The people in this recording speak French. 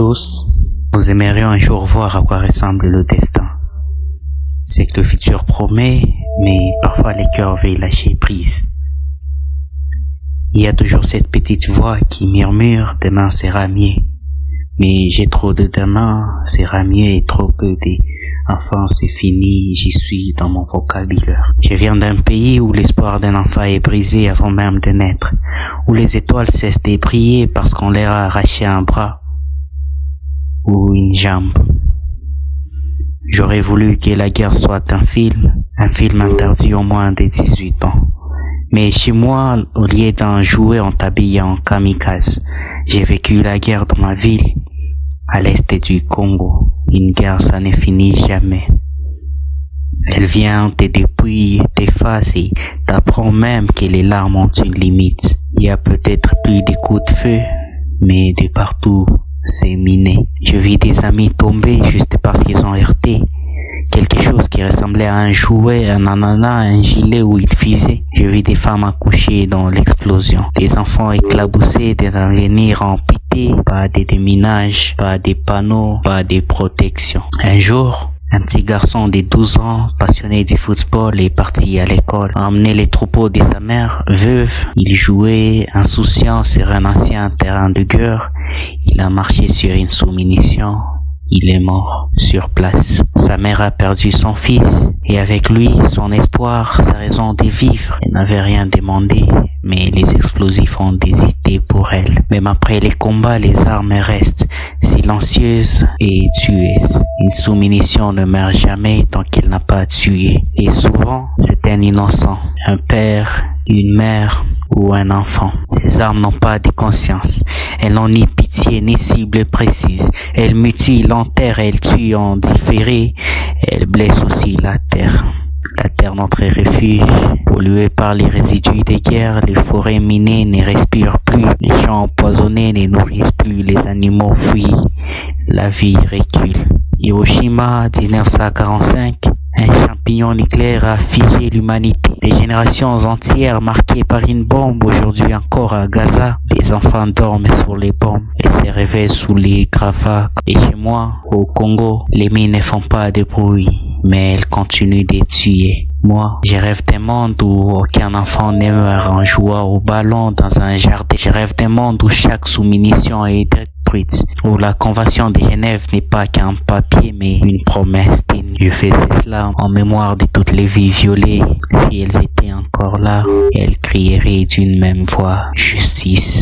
tous, nous aimerions un jour voir à quoi ressemble le destin. C'est que le futur promet, mais parfois les cœurs veulent lâcher prise. Il y a toujours cette petite voix qui murmure « demain sera mieux ». Mais j'ai trop de demain, sera mieux et trop peu de « enfin c'est fini, j'y suis dans mon vocabulaire ». Je viens d'un pays où l'espoir d'un enfant est brisé avant même de naître, où les étoiles cessent de briller parce qu'on leur a arraché un bras ou une jambe. J'aurais voulu que la guerre soit un film interdit au moins de 18 ans. Mais chez moi, au lieu d'un jouet, on t'habille en kamikaze. J'ai vécu la guerre dans ma ville, à l'est du Congo. Une guerre, ça ne finit jamais. Elle vient, te dépouille, t'efface et t'apprend même que les larmes ont une limite. Il y a peut-être plus de coups de feu, mais de partout, c'est miné. Je vis des amis tomber juste parce qu'ils ont heurté quelque chose qui ressemblait à un jouet, un ananas, un gilet ou une fusée. Je vis des femmes accouchées dans l'explosion, des enfants éclaboussés, des avenirs amputés, pas de déminage, pas de panneaux, pas de protection. Un jour, un petit garçon de 12 ans, passionné du football, est parti à l'école, a emmené les troupeaux de sa mère, veuve. Il jouait insouciant sur un ancien terrain de guerre. Il a marché sur une sous-munition. Il est mort sur place. Sa mère a perdu son fils et avec lui son espoir, sa raison de vivre. Elle n'avait rien demandé, mais les explosifs ont hésité pour elle. Même après les combats, les armes restent silencieuses et tueuses. Une sous-munition ne meurt jamais tant qu'elle n'a pas tué. Et souvent, c'est un innocent, un père, une mère ou un enfant. Ces armes n'ont pas de conscience. Elles n'ont ni pitié ni cible précise. Elles mutilent, enterrent, elles tuent en différé. Elles blessent aussi la terre. La terre, notre refuge, polluée par les résidus des guerres, les forêts minées ne respirent plus, les champs empoisonnés ne nourrissent plus, les animaux fuient, la vie recule. Hiroshima, 1945, un champignon nucléaire a figé l'humanité. Des générations entières marquées par une bombe. Aujourd'hui encore à Gaza, des enfants dorment sur les bombes et se réveillent sous les gravats. Et chez moi, au Congo, les mines ne font pas de bruit, mais elles continuent de tuer. Moi, je rêve d'un monde où aucun enfant ne meurt en jouant au ballon dans un jardin. Je rêve d'un monde où chaque sous-munition est détruite, où la Convention de Genève n'est pas qu'un papier mais une promesse digne. Je faisais cela en mémoire de toutes les vies violées. Si elles étaient encore là, elles crieraient d'une même voix: justice.